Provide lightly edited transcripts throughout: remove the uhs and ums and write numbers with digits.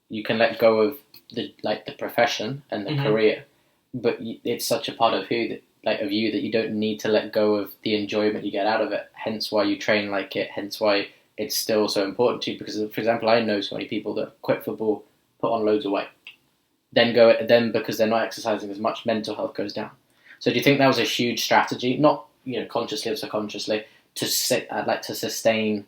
you can let go of the profession and the career, but it's such a part of you that you don't need to let go of the enjoyment you get out of it. Hence why you train like it. Hence why it's still so important to you. Because, for example, I know so many people that quit football, put on loads of weight, then because they're not exercising as much, mental health goes down. So do you think that was a huge strategy, not consciously or subconsciously, to sustain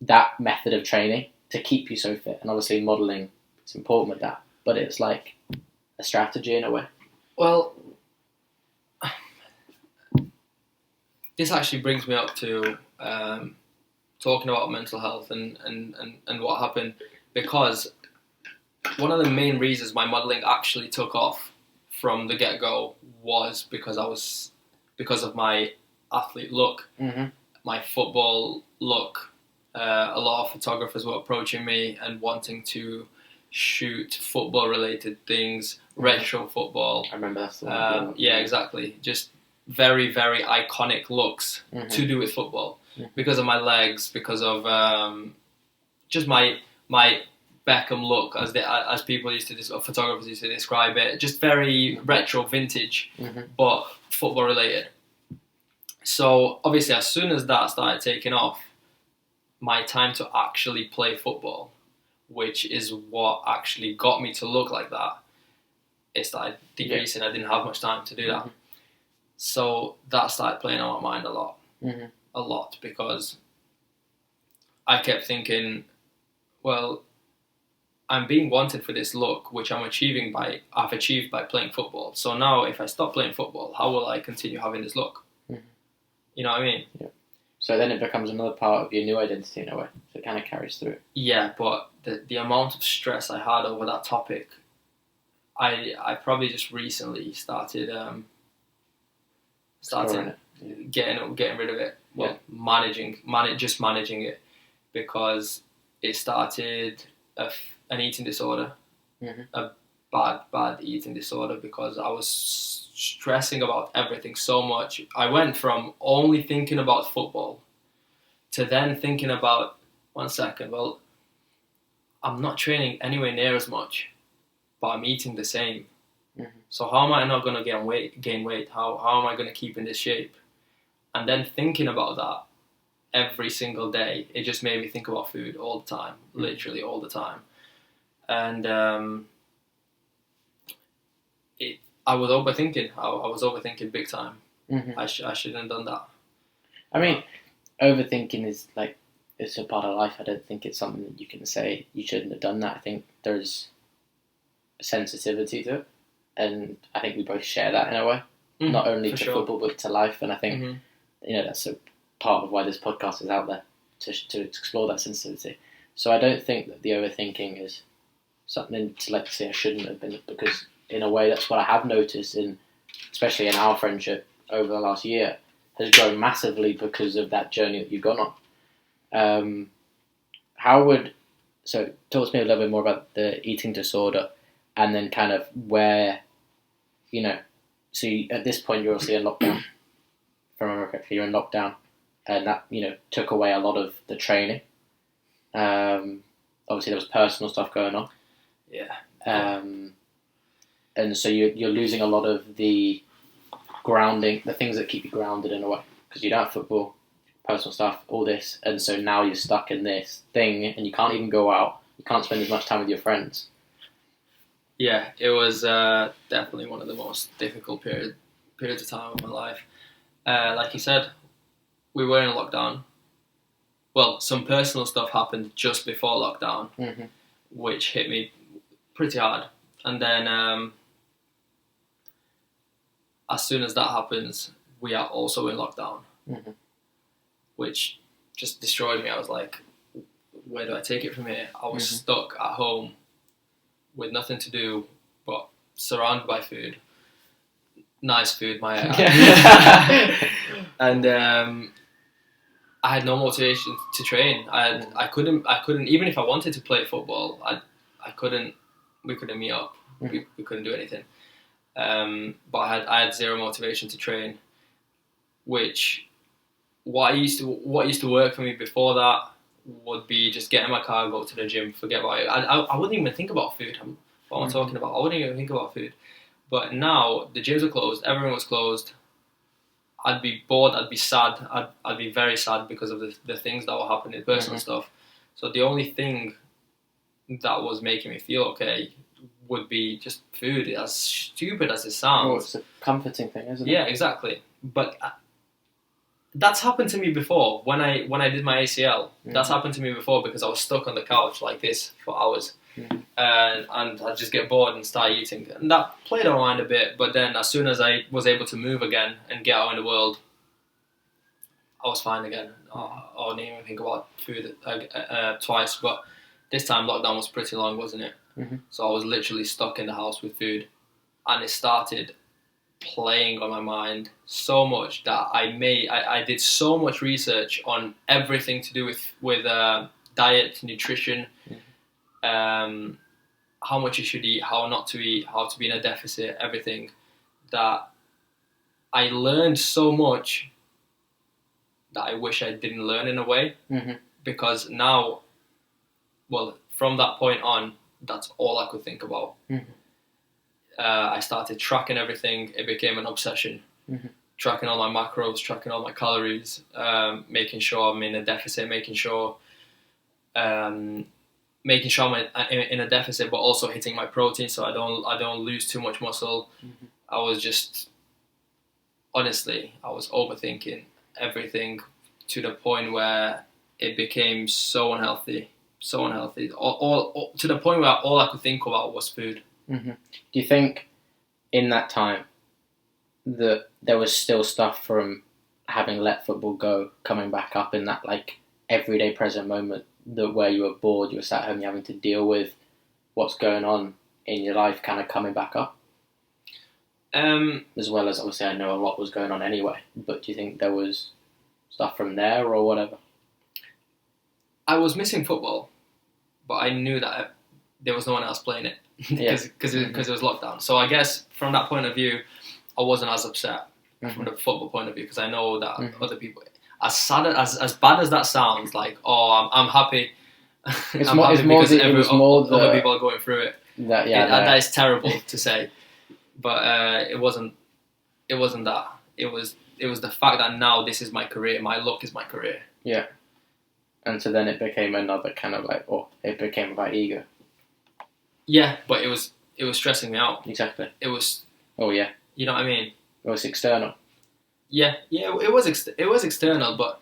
that method of training to keep you so fit? And obviously modelling is important with that, but it's like a strategy in a way. Well, this actually brings me up to talking about mental health and what happened, because one of the main reasons my modelling actually took off from the get-go was because of my athlete look, my football look. A lot of photographers were approaching me and wanting to shoot football-related things, retro football. I remember that. Yeah, exactly. Just very, very iconic looks to do with football, because of my legs, because of just my Beckham look, as people used to, or photographers used to describe it. Just very retro, vintage, but football related. So obviously, as soon as that started taking off, my time to actually play football, which is what actually got me to look like that, it started decreasing. I didn't have much time to do that. So that started playing on my mind a lot, because I kept thinking, well, I'm being wanted for this look, which I've achieved by playing football. So now, if I stop playing football, how will I continue having this look? You know what I mean? Yeah. So then it becomes another part of your new identity in a way. So it kind of carries through. Yeah, but the amount of stress I had over that topic, I probably just recently started getting rid of it. Well, managing it, because it started an eating disorder, a bad eating disorder, because I was stressing about everything so much. I went from only thinking about football to then thinking about, one second, well, I'm not training anywhere near as much, but I'm eating the same. So how am I not going to gain weight? How am I going to keep in this shape? And then thinking about that every single day, it just made me think about food all the time, literally all the time. And I was overthinking. I was overthinking big time. I shouldn't have done that. I mean, overthinking is it's a part of life. I don't think it's something that you can say you shouldn't have done that. I think there's a sensitivity to it, and I think we both share that in a way, not only to football but to life. And I think that's a part of why this podcast is out there, to explore that sensitivity. So I don't think that the overthinking is something to say I shouldn't have been, because in a way that's what I have noticed, especially in our friendship over the last year, has grown massively because of that journey that you've gone on. So talk to me a little bit more about the eating disorder, and then kind of where, so at this point you're obviously in lockdown, if I remember correctly, you're in lockdown, and that, took away a lot of the training. Obviously there was personal stuff going on. Yeah. And so you're losing a lot of the grounding, the things that keep you grounded in a way, because you don't have football, personal stuff, all this, and so now you're stuck in this thing, and you can't even go out, you can't spend as much time with your friends. Yeah, it was definitely one of the most difficult periods of time of my life. Like you said, we were in lockdown. Well, some personal stuff happened just before lockdown, which hit me pretty hard. And then as soon as that happens, we are also in lockdown, which just destroyed me. I was like, where do I take it from here? I was stuck at home with nothing to do but surrounded by food. Nice food, and I had no motivation to train. I couldn't even if I wanted to play football, I couldn't. We couldn't meet up. We couldn't do anything. But I had zero motivation to train. Which what used to work for me before that would be just get in my car, go to the gym, forget about it. I wouldn't even think about food. What am I talking about? I wouldn't even think about food. But now the gyms are closed, everyone was closed. I'd be bored, I'd be sad, I'd be very sad because of the things that were happening, personal stuff. So the only thing that was making me feel okay would be just food, as stupid as it sounds. Oh, it's a comforting thing, isn't it? Yeah, exactly. But that's happened to me before when I did my ACL. That's happened to me before because I was stuck on the couch like this for hours. And I'd just get bored and start eating. And that played on my mind a bit, but then as soon as I was able to move again and get out in the world, I was fine again. I didn't even think about food twice, but this time lockdown was pretty long, wasn't it? So I was literally stuck in the house with food, and it started playing on my mind so much that I did so much research on everything to do with diet, nutrition, how much you should eat, how not to eat, how to be in a deficit, everything, that I learned so much that I wish I didn't learn in a way, because now, well, from that point on, that's all I could think about. I started tracking everything. It became an obsession. Tracking all my macros, tracking all my calories, making sure I'm in a deficit, making sure I'm in a deficit, but also hitting my protein so I don't lose too much muscle. I was just, honestly, I was overthinking everything to the point where it became so unhealthy, all to the point where all I could think about was food. Do you think in that time that there was still stuff from having let football go coming back up in that like everyday present moment, that where you were bored, you were sat home, you're having to deal with what's going on in your life kind of coming back up? As well as, obviously, I know a lot was going on anyway, but do you think there was stuff from there or whatever? I was missing football, but I knew that there was no one else playing it because it was lockdown. So I guess from that point of view, I wasn't as upset from the football point of view, because I know that other people, as bad as that sounds, like, I'm happy. It's more because other people are going through it. That is terrible to say, but it wasn't that. It was the fact that now this is my career. My look is my career. Yeah. And so then it became another kind of like, it became about ego. Yeah, but it was stressing me out. Exactly. It was. Oh yeah. You know what I mean? It was external. Yeah, it was external, but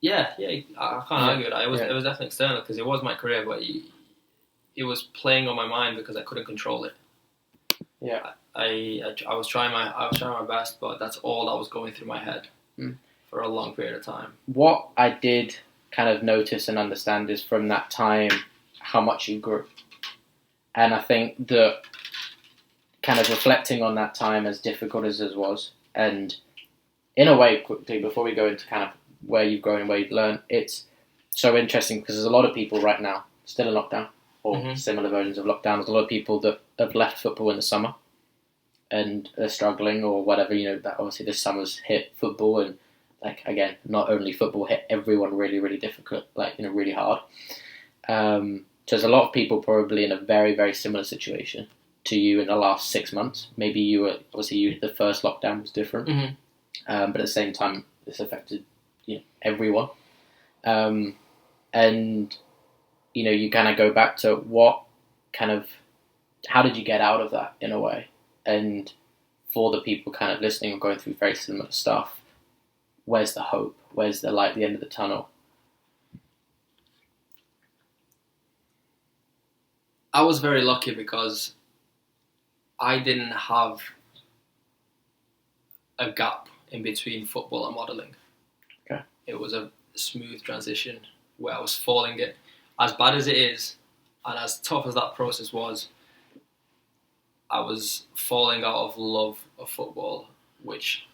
I can't argue that. It was definitely external because it was my career, but it was playing on my mind because I couldn't control it. Yeah. I was trying my best, but that's all that was going through my head for a long period of time. What I did kind of notice and understand is from that time how much you grew, and I think that kind of reflecting on that time, as difficult as it was, and in a way, quickly before we go into kind of where you've grown and where you've learned, it's so interesting because there's a lot of people right now still in lockdown or similar versions of lockdown. There's a lot of people that have left football in the summer and are struggling or whatever. You know, that obviously this summer's hit football, and like again, not only football hit everyone really, really difficult, like really hard. So there's a lot of people probably in a very, very similar situation to you in the last 6 months. Maybe the first lockdown was different, but at the same time, this affected everyone. And you kind of go back to how did you get out of that in a way? And for the people kind of listening or going through very similar stuff, where's the hope? Where's the light at the end of the tunnel? I was very lucky because I didn't have a gap in between football and modelling. Okay. It was a smooth transition where I was falling it. As bad as it is, and as tough as that process was, I was falling out of love of football, which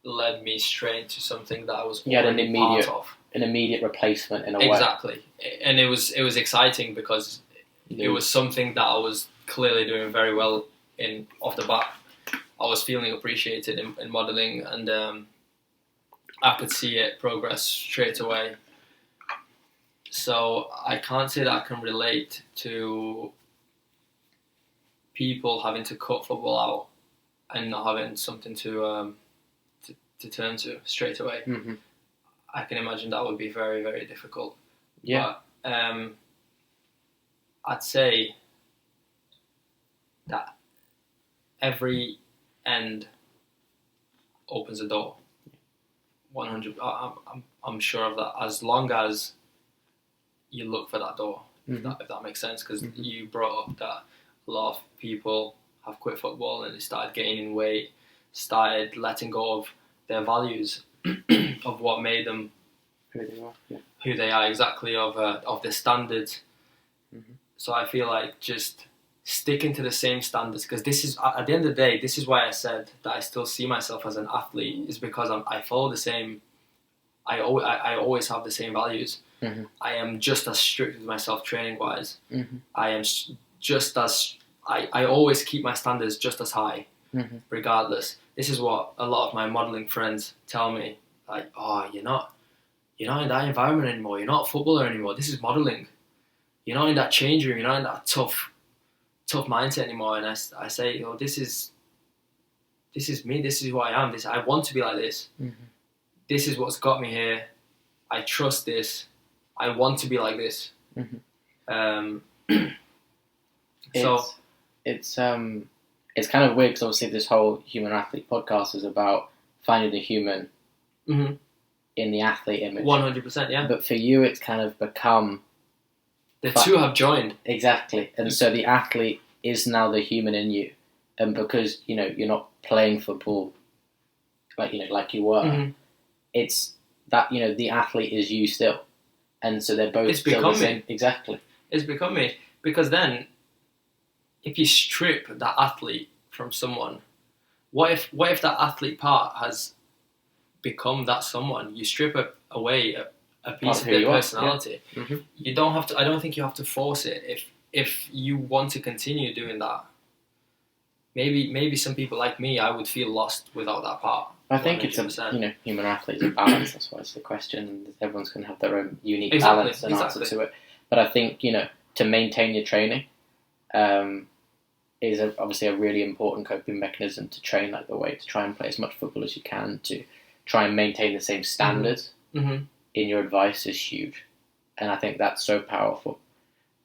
led me straight to something that I was already part of. An immediate replacement in a way. Exactly. And it was exciting because it was something that I was clearly doing very well in off the bat. I was feeling appreciated in modelling, and I could see it progress straight away. So I can't say that I can relate to people having to cut football out and not having something to turn to straight away. Mm-hmm. I can imagine that would be very, very difficult. Yeah. But I'd say that every end opens a door. 100. I'm sure of that. As long as you look for that door, Mm-hmm. if that makes sense. Because Mm-hmm. you brought up that a lot of people have quit football and they started gaining weight, started letting go of their values, of what made them Who they are. Yeah. who they are, exactly, of their standards. Mm-hmm. So I feel like just sticking to the same standards, because this is, at the end of the day, this is why I said that I still see myself as an athlete, is because I follow the same. I always have the same values. Mm-hmm. I am just as strict with myself training wise. Mm-hmm. I am just as I always keep my standards just as high, Mm-hmm. regardless. This is what a lot of my modelling friends tell me. Like, oh, you're not in that environment anymore. You're not a footballer anymore. This is modelling. You're not in that change room. You're not in that tough mindset anymore. And I say, this is me. This is who I am. I want to be like this. Mm-hmm. This is what's got me here. I trust this. I want to be like this. Mm-hmm. So it's kind of weird because obviously this whole Human Athlete podcast is about finding the human in the athlete image. 100%, yeah. But for you, it's kind of become the two have joined. Exactly, and so the athlete is now the human in you, and because you're not playing football like you were, Mm-hmm. it's that the athlete is you still, and so they're both It's still become the same. me. Exactly. It's become me, because then if you strip that athlete from someone, what if that athlete part has become that someone? You strip away a piece of their personality. Yeah. Mm-hmm. You don't have to. I don't think you have to force it. If you want to continue doing that, maybe some people like me, I would feel lost without that part. I think 100%. It's human athletes are balanced. That's why it's the question, and everyone's going to have their own unique balance and answer to it. But I think to maintain your training is obviously a really important coping mechanism to train like the way to try and play as much football as you can, to try and maintain the same standards mm-hmm. in your advice is huge, and I think that's so powerful.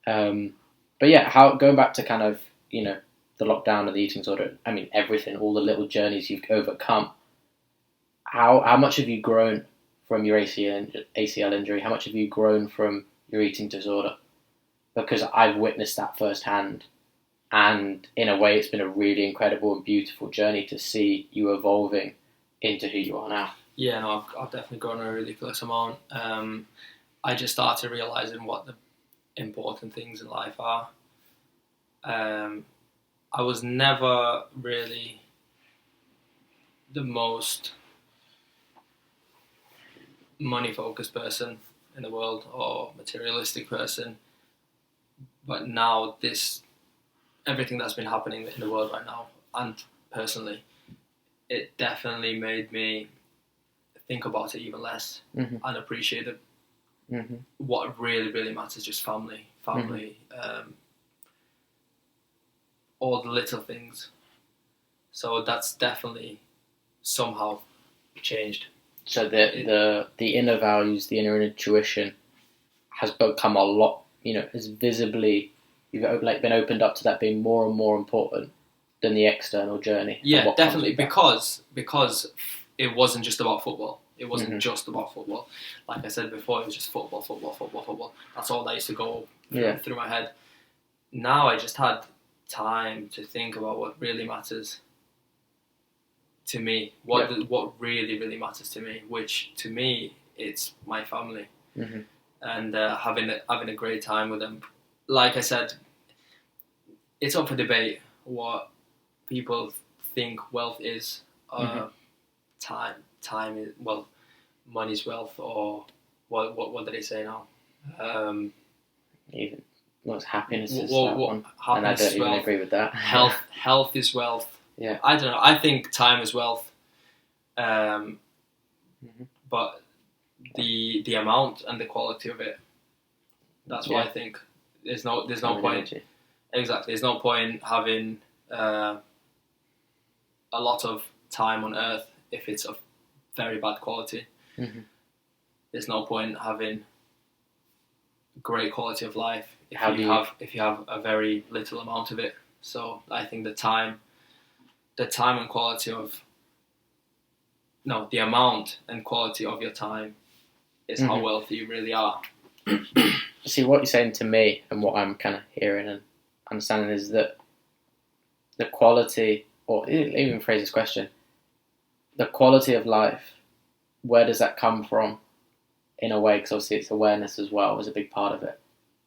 But yeah, going back to kind of the lockdown and the eating disorder. I mean, everything, all the little journeys you've overcome. How much have you grown from your ACL injury? How much have you grown from your eating disorder? Because I've witnessed that firsthand, and in a way, it's been a really incredible and beautiful journey to see you evolving into who you are now. Yeah, no, I've definitely grown a ridiculous amount. I just started realising what the important things in life are. I was never really the most money-focused person in the world or materialistic person, but now everything that's been happening in the world right now, and personally, it definitely made me think about it even less, mm-hmm. and appreciate it. Mm-hmm. What really, really matters, just family, Mm-hmm. All the little things. So that's definitely somehow changed. So the inner values, the inner intuition has become a lot, has visibly, you've been opened up to that being more and more important than the external journey. Yeah, definitely, because it wasn't just about football. It wasn't mm-hmm. just about football. Like I said before, it was just football. That's all that used to go through my head. Now I just had time to think about what really matters to me, what really, really matters to me, which to me, it's my family, mm-hmm. and having a great time with them. Like I said, it's up for debate what people think wealth is. Mm-hmm. Time is, well, money's wealth, or what do they say now? Even what's happiness is happiness, and I don't even agree with that. Health is wealth. Yeah, I don't know. I think time is wealth, mm-hmm. but the amount and the quality of it That's why I think there's no point. Energy. Exactly, there's no point having a lot of time on Earth if it's of very bad quality. Mm-hmm. There's no point having great quality of life if you have a very little amount of it. So I think the time and quality of the amount and quality of your time is how wealthy you really are. See, what you're saying to me and what I'm kind of hearing and understanding is that the quality, or even phrase this question, the quality of life, where does that come from in a way? Because obviously it's awareness as well is a big part of it.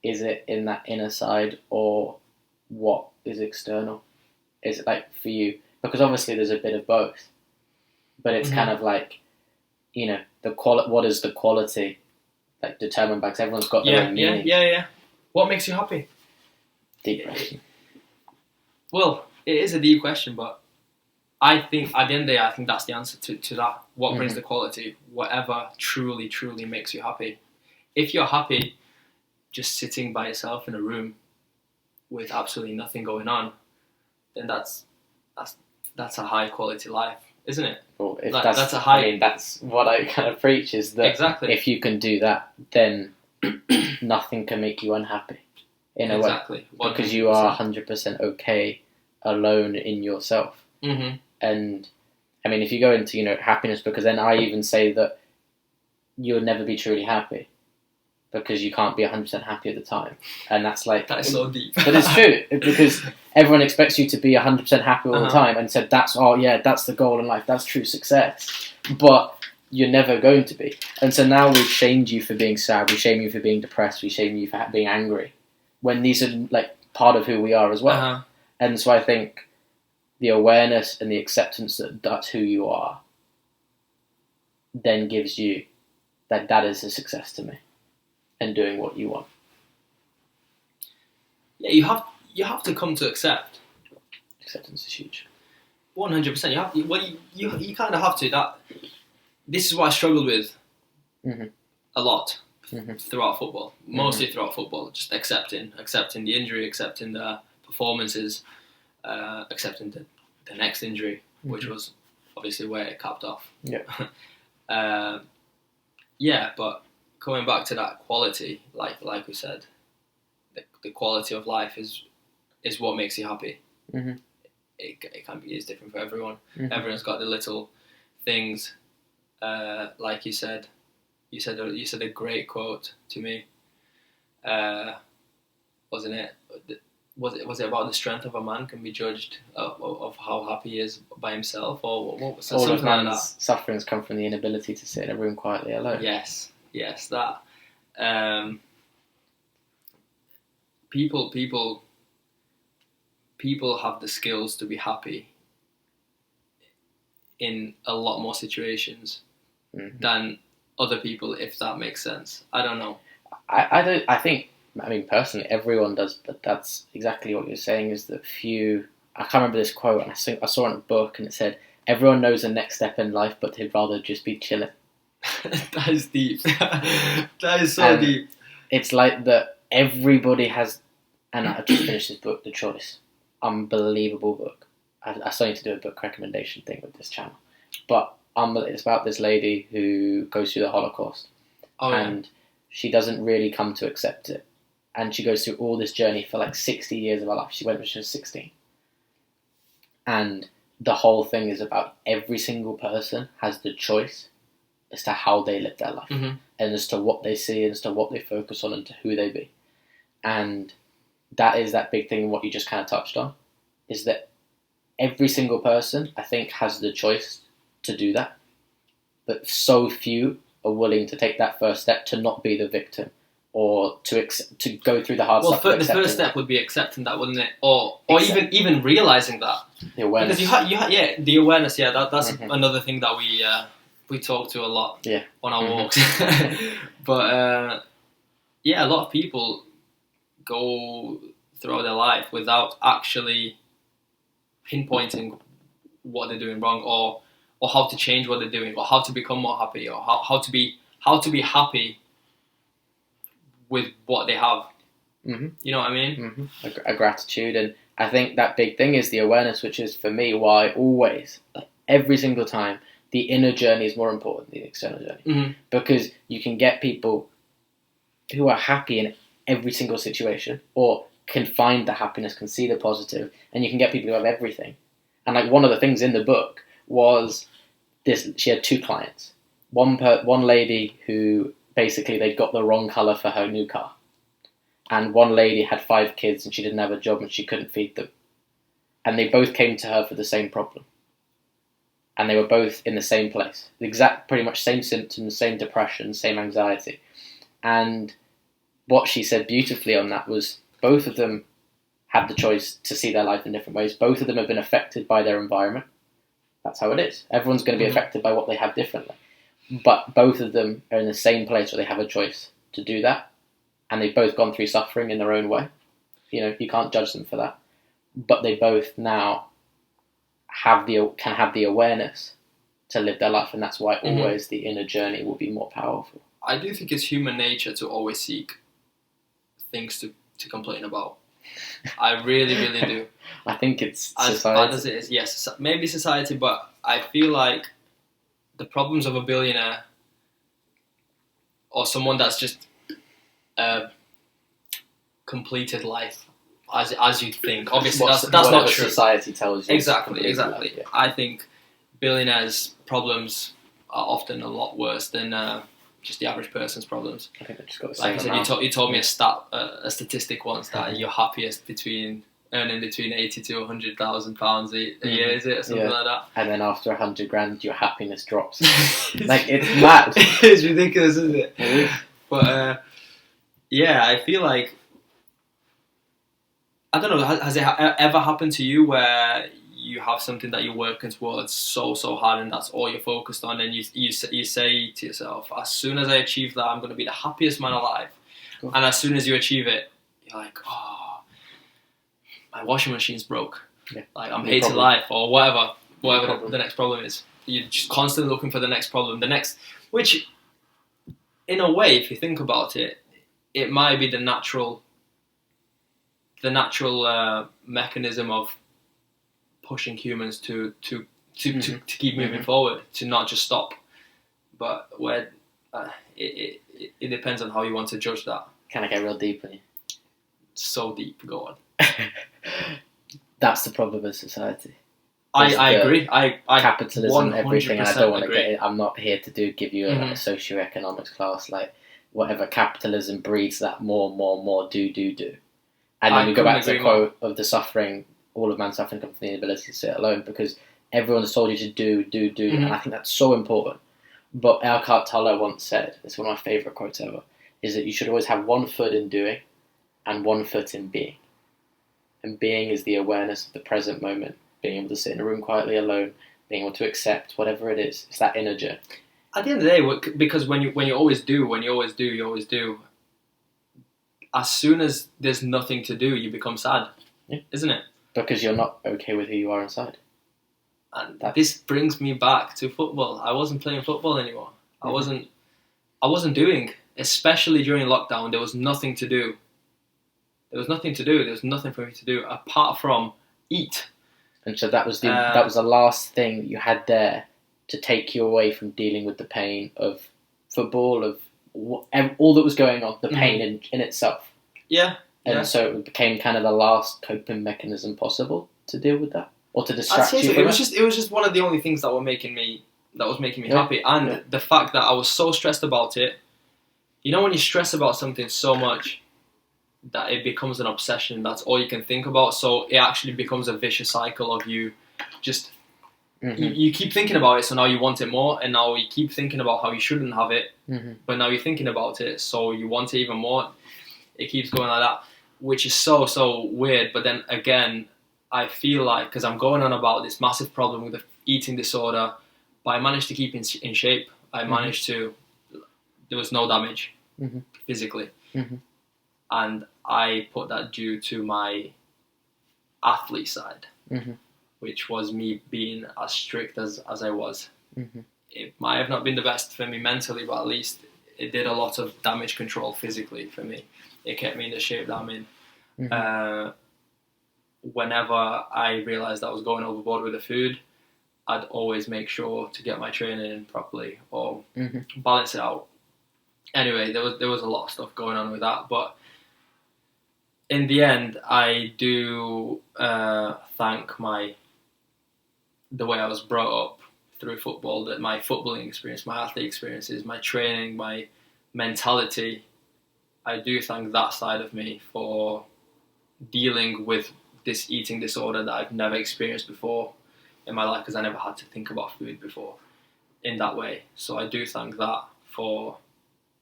Is it in that inner side, or what is external? Is it like for you? Because obviously there's a bit of both, but it's kind of like, what is the quality like determined by? Because everyone's got their own meaning. Yeah. What makes you happy? Deep question. Well, it is a deep question, but I think at the end of the day, I think that's the answer to that. What brings the quality? Whatever truly, truly makes you happy. If you're happy just sitting by yourself in a room with absolutely nothing going on, then that's a high quality life, isn't it? Well, if that's a high. I mean, that's what I kind of preach, is that exactly. If you can do that, then nothing can make you unhappy in a way, because you are 100% okay alone in yourself. Mm-hmm. And I mean, if you go into happiness, because then I even say that you'll never be truly happy, because you can't be 100% happy at the time. And that's like... That is so deep. But it's true, because everyone expects you to be 100% happy all the time, and said, that's the goal in life, that's true success. But you're never going to be. And so now we've shamed you for being sad, we shame you for being depressed, we shame you for being angry, when these are like part of who we are as well. And so I think the awareness and the acceptance that that's who you are then gives you that is a success to me. And doing what you want. Yeah, you have to come to accept. Acceptance is huge. 100%. You kind of have to. This is what I struggled with a lot throughout football. Mostly throughout football, just accepting the injury, accepting the performances, accepting the next injury, which was obviously where it capped off. Yeah. Yeah, but coming back to that quality, like we said, the quality of life is what makes you happy. It can be different for everyone. Everyone's got the little things. Like you said a great quote to me. Wasn't it? Was it about the strength of a man can be judged of how happy he is by himself, or what was all something of man's like that? sufferings come from the inability to sit in a room quietly alone. Yes, that. People have the skills to be happy in a lot more situations than other people, if that makes sense. I don't know. I think personally everyone does, but that's exactly what you're saying, is that few... I can't remember this quote, and I saw it in a book, and it said, everyone knows the next step in life, but they'd rather just be chilling. That is deep. That is so deep. It's like that everybody has... And I just finished this book, The Choice. Unbelievable book. I still need to do a book recommendation thing with this channel. But it's about this lady who goes through the Holocaust. And she doesn't really come to accept it. And she goes through all this journey for like 60 years of her life. She went when she was 16. And the whole thing is about every single person has the choice as to how they live their life. And as to what they see, and as to what they focus on, and to who they be. And that is that big thing, what you just kind of touched on, is that every single person, I think, has the choice to do that. But so few are willing to take that first step to not be the victim, or to go through the hard stuff. Well, the first step would be accepting that, wouldn't it? Or even realising that. The awareness. Because the awareness, that's another thing that we talk to a lot on our walks. But a lot of people go throughout their life without actually pinpointing what they're doing wrong, or how to change what they're doing, or how to become more happy, or how to be happy with what they have. Mm-hmm. You know what I mean? Mm-hmm. A gratitude, and I think that big thing is the awareness, which is for me why always, like, every single time, the inner journey is more important than the external journey, because you can get people who are happy in every single situation, or can find the happiness, can see the positive, and you can get people who have everything. And like one of the things in the book was this: she had 2 clients. One lady who basically they'd got the wrong colour for her new car. And one lady had 5 kids and she didn't have a job and she couldn't feed them. And they both came to her for the same problem. And they were both in the same place. The exact, pretty much same symptoms, same depression, same anxiety. And what she said beautifully on that was both of them have the choice to see their life in different ways. Both of them have been affected by their environment. That's how it is. Everyone's going to be affected by what they have differently. But both of them are in the same place where they have a choice to do that. And they've both gone through suffering in their own way. You know, you can't judge them for that. But they both now can have the awareness to live their life, and that's why always the inner journey will be more powerful. I do think it's human nature to always seek things to complain about. I really, really do. I think it's as society. bad as it is. Yes, maybe society, but I feel like the problems of a billionaire or someone that's just completed life as you'd think. Obviously, that's not true. Society tells you. Exactly. Life, yeah. I think billionaires' problems are often a lot worse than just the average person's problems. I think they just got the like same I said, amount. you told me a statistic once that you're happiest earning between £80,000 to £100,000 a year, is it, or something like that? And then after $100,000, your happiness drops. Like, it's mad. It's ridiculous, isn't it? But yeah, I feel like, I don't know, has it ever happened to you where you have something that you're working towards so hard and that's all you're focused on, and you say to yourself, as soon as I achieve that, I'm going to be the happiest man alive. Cool. And as soon as you achieve it, you're like, oh, my washing machine's broke. Yeah. Like, I'm hating life, or whatever the next problem is. You're just constantly looking for the next problem, which, in a way, if you think about it, it might be the natural mechanism of pushing humans to keep moving forward, to not just stop. But where it depends on how you want to judge that. Can I get real deep on you? So deep, go on. That's the problem with society. I agree. I capitalism, everything, and I don't want to agree. get it. I'm not here to give you a socioeconomics class. Like, whatever, capitalism breeds that more, do. And then we go back to the quote of the suffering, all of man's suffering comes from the inability to sit alone, because everyone's told you to do, and I think that's so important. But Eckhart Tolle once said, it's one of my favourite quotes ever, is that you should always have one foot in doing and one foot in being. And being is the awareness of the present moment, being able to sit in a room quietly alone, being able to accept whatever it is. It's that inner journey. At the end of the day, because when you always do, as soon as there's nothing to do, you become sad, isn't it? Because you're not okay with who you are inside. And this brings me back to football. I wasn't playing football anymore. Mm-hmm. I wasn't doing, especially during lockdown. There was nothing to do. There was nothing for me to do apart from eat. And so that was the last thing that you had there to take you away from dealing with the pain of football, of all that was going on, the pain in itself. Yeah. And so it became kind of the last coping mechanism possible to deal with that, or to distract you from it. It was just one of the only things that was making me happy, and the fact that I was so stressed about it. You know, when you stress about something so much that it becomes an obsession, that's all you can think about. So it actually becomes a vicious cycle of you just you keep thinking about it, so now you want it more, and now you keep thinking about how you shouldn't have it, but now you're thinking about it, so you want it even more. It keeps going like that, which is so weird. But then again, I feel like, because I'm going on about this massive problem with the eating disorder, but I managed to keep in shape. I managed to, there was no damage physically. And I put that due to my athlete side, which was me being as strict as I was. It might have not been the best for me mentally, but at least it did a lot of damage control physically for me. It kept me in the shape that I'm in. Whenever I realised I was going overboard with the food, I'd always make sure to get my training in properly or balance it out. Anyway, there was a lot of stuff going on with that, but in the end, I do thank the way I was brought up through football, that my footballing experience, my athlete experiences, my training, my mentality. I do thank that side of me for dealing with this eating disorder that I've never experienced before in my life, because I never had to think about food before in that way. So I do thank that for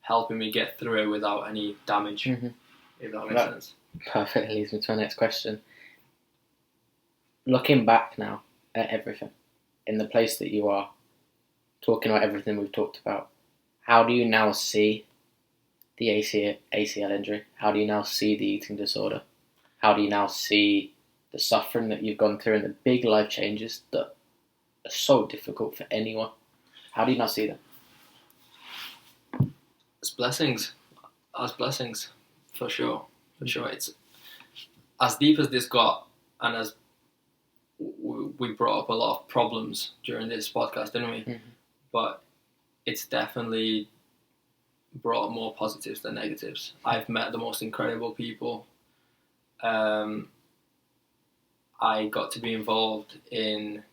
helping me get through it without any damage, if that makes sense. Perfectly leads me to my next question. Looking back now at everything, in the place that you are, talking about everything we've talked about, how do you now see the ACL injury? How do you now see the eating disorder? How do you now see the suffering that you've gone through and the big life changes that are so difficult for anyone? How do you now see them? It's blessings. As blessings, for sure. For sure. It's as deep as this got, and as we brought up a lot of problems during this podcast, didn't we? But it's definitely brought more positives than negatives. I've met the most incredible people. I got to be involved in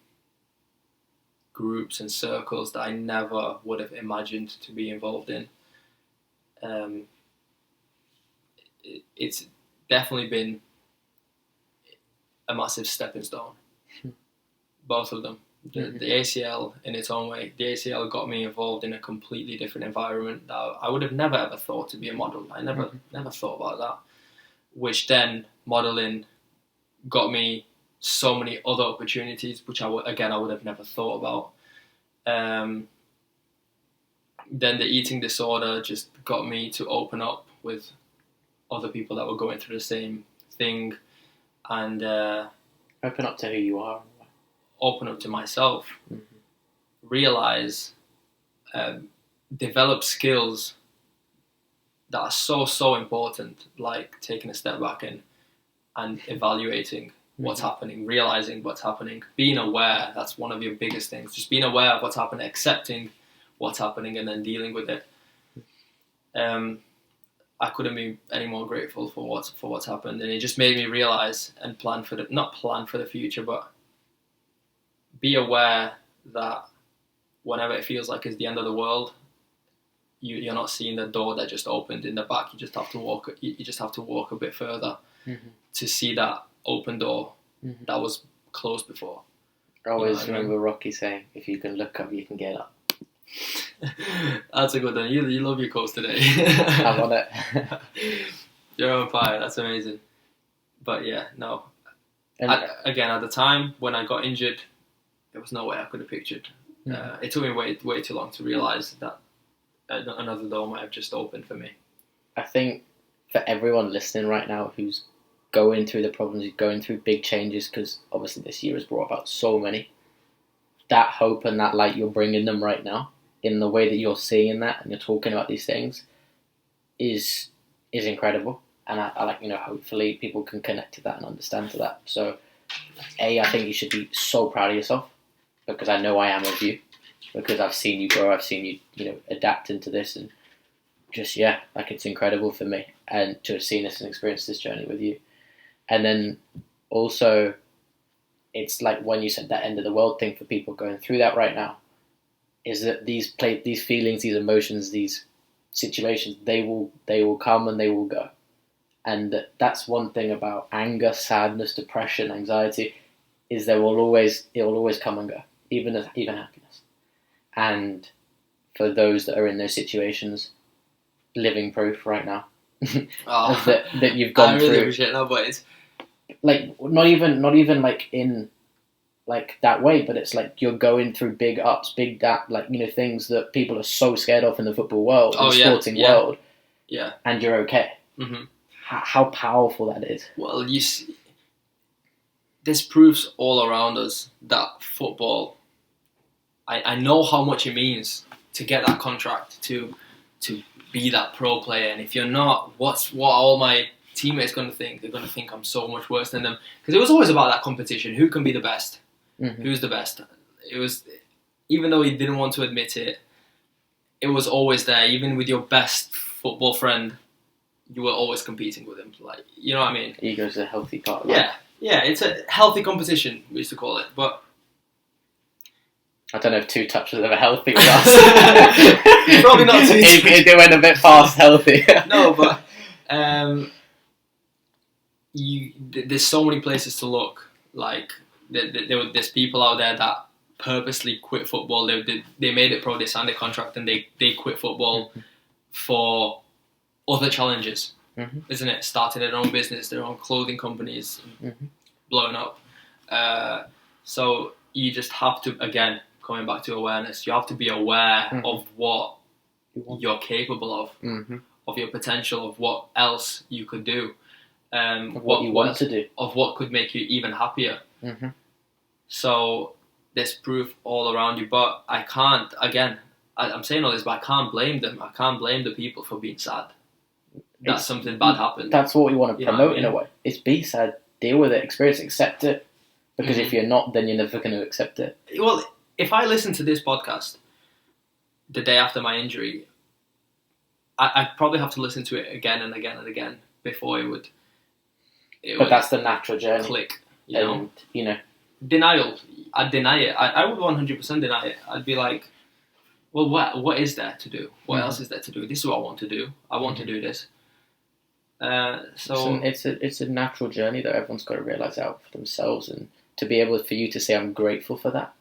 groups and circles that I never would have imagined to be involved in. It's definitely been a massive stepping stone. Both of them. The ACL in its own way. The ACL got me involved in a completely different environment that I would have never ever thought to be a model. I never thought about that. Which then modelling got me so many other opportunities, which I would have never thought about. Then the eating disorder just got me to open up with other people that were going through the same thing, and open up to who you are, open up to myself, realize, develop skills that are so important, like taking a step back and evaluating what's happening, realizing what's happening, being aware. That's one of your biggest things, just being aware of what's happening, accepting what's happening, and then dealing with it. I couldn't be any more grateful for what's happened, and it just made me realize and not plan for the future, but be aware that whenever it feels like it's the end of the world, you're not seeing the door that just opened in the back. You just have to walk. You just have to walk a bit further to see that open door that was closed before. I always remember Rocky saying, "If you can look up, you can get up." That's a good one. You love your quotes today. I'm on it. You're on fire. That's amazing. But yeah, no. And again, at the time when I got injured, there was no way I could have pictured. It took me way too long to realise that another door might have just opened for me. I think for everyone listening right now who's going through the problems, who's going through big changes, because obviously this year has brought about so many, that hope and that light you're bringing them right now, in the way that you're seeing that and you're talking about these things, is incredible. And I hopefully people can connect to that and understand to that. So, I think you should be so proud of yourself, because I know I am of you, because I've seen you grow, I've seen you, adapt into this, and just, it's incredible for me, and to have seen this and experienced this journey with you. And then also, it's like when you said that end of the world thing for people going through that right now, is that these feelings, these emotions, these situations, they will come and they will go. And that's one thing about anger, sadness, depression, anxiety, is it will always come and go, even happiness. And for those that are in those situations, living proof right now that you've gone through. I really appreciate that, but it's like not even like in like that way, but it's like you're going through big ups, big things that people are so scared of in the football world, in the sporting world. Yeah. And you're okay. How powerful that is. Well, you see, there's proofs all around us that football, I know how much it means to get that contract, to to be that pro player. And if you're not, what are all my teammates going to think? They're going to think I'm so much worse than them. Because it was always about that competition. Who can be the best? Mm-hmm. Who's the best? It was, even though he didn't want to admit it, it was always there. Even with your best football friend, you were always competing with him. Like, you know what I mean? Ego's a healthy part of life. Yeah, it's a healthy competition, we used to call it. But I don't know if 2 touches of a healthy with us. Probably not 2 It went a bit past healthy. No, but there's so many places to look. Like, there's people out there that purposely quit football. They made it pro, they signed a contract, and they quit football for other challenges, isn't it? Starting their own business, their own clothing companies, blowing up. So you just have to, again, coming back to awareness, you have to be aware of what you're capable of your potential, of what else you could do, what you want to do, of what could make you even happier. So there's proof all around you, but I can't, again, I'm saying all this, but I can't blame them. I can't blame the people for being sad. That something bad happened. That's what we want to promote in a way. It's be sad, deal with it, experience it, accept it. Because if you're not, then you're never going to accept it. Well, if I listen to this podcast the day after my injury, I'd probably have to listen to it again and again and again before it would. But that's the natural journey. Click, you know. Denial. I'd deny it. I would 100% deny it. I'd be like, well, what is there to do? What else is there to do? This is what I want to do. I want to do this. So it's a natural journey that everyone's got to realise out for themselves, and to be able for you to say I'm grateful for that.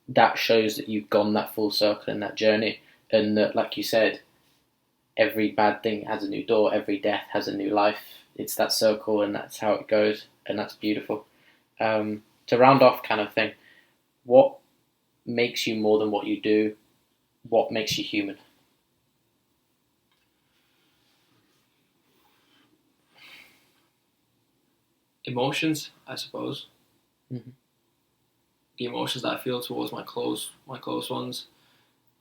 That shows that you've gone that full circle in that journey, and that, like you said, every bad thing has a new door, every death has a new life. It's that circle, and that's how it goes, and that's beautiful. To round off, kind of thing, what makes you more than what you do? What makes you human? Emotions, I suppose. The emotions that I feel towards my close ones.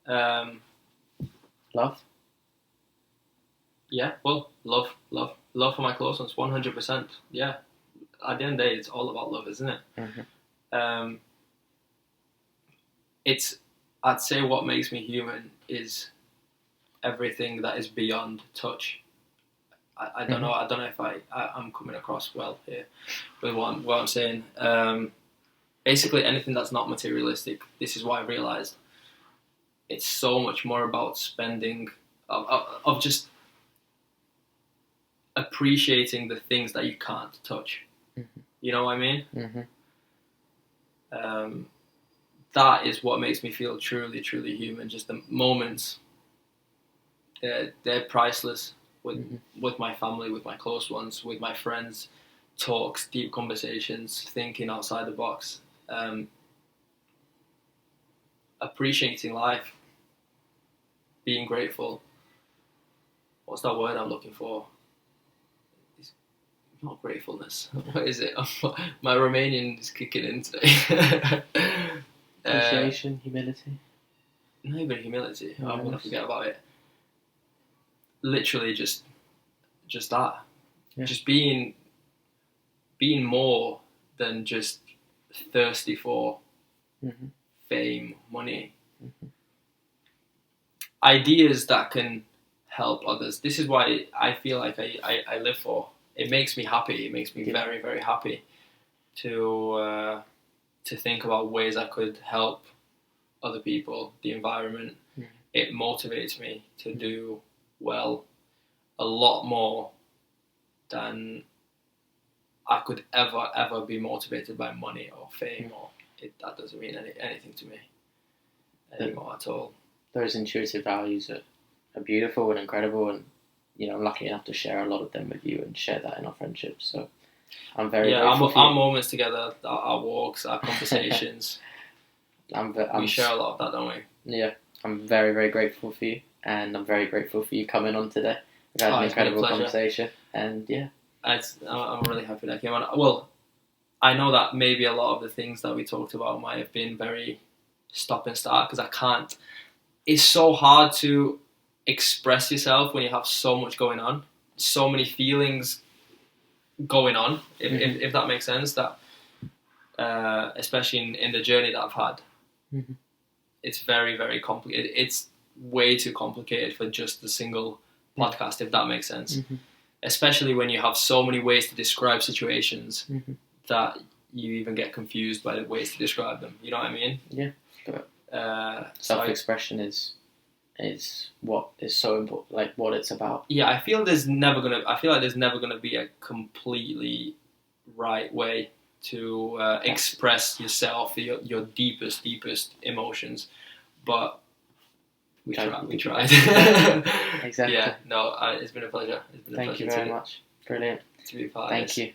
Love. Yeah, well, love for my close ones, 100%. Yeah, at the end of the day, it's all about love, isn't it? I'd say what makes me human is everything that is beyond touch. I don't know. I don't know if I'm coming across well here with what I'm saying. Basically, anything that's not materialistic. This is what I realized. It's so much more about spending, of just appreciating the things that you can't touch. You know what I mean? That is what makes me feel truly, truly human. Just the moments. They're priceless. With my family, with my close ones, with my friends, talks, deep conversations, thinking outside the box, appreciating life, being grateful. What's that word I'm looking for? It's not gratefulness. What is it? My Romanian is kicking in today. Appreciation, humility. Not even humility. I'm going to forget about it. Literally just that. Just being more than just thirsty for fame, money. Ideas that can help others. This is why I feel like I live for. It makes me happy. It makes me very, very happy to think about ways I could help other people, the environment. It motivates me to do well a lot more than I could ever be motivated by money or fame, or that doesn't mean anything to me anymore at all. Those intuitive values are beautiful and incredible, and I'm lucky enough to share a lot of them with you and share that in our friendship. So I'm very grateful for you. Our moments together, our walks, our conversations. We share a lot of that, don't we? Yeah, I'm very, very grateful for you, and I'm very grateful for you coming on today. We've had an incredible conversation, and I'm really happy that I came on. Well, I know that maybe a lot of the things that we talked about might have been very stop and start, because I can't. It's so hard to express yourself when you have so much going on, so many feelings going on, if that makes sense. That especially in the journey that I've had, it's very, very complicated. It's way too complicated for just a single podcast, if that makes sense. Especially when you have so many ways to describe situations that you even get confused by the ways to describe them. You know what I mean? Yeah. Self-expression is what is so important, like what it's about. Yeah, I feel like there's never gonna be a completely right way to express yourself, your deepest emotions, but we tried. Exactly. Yeah, no, it's been a pleasure. Thank you very much. Brilliant. To be part of Thank this. you.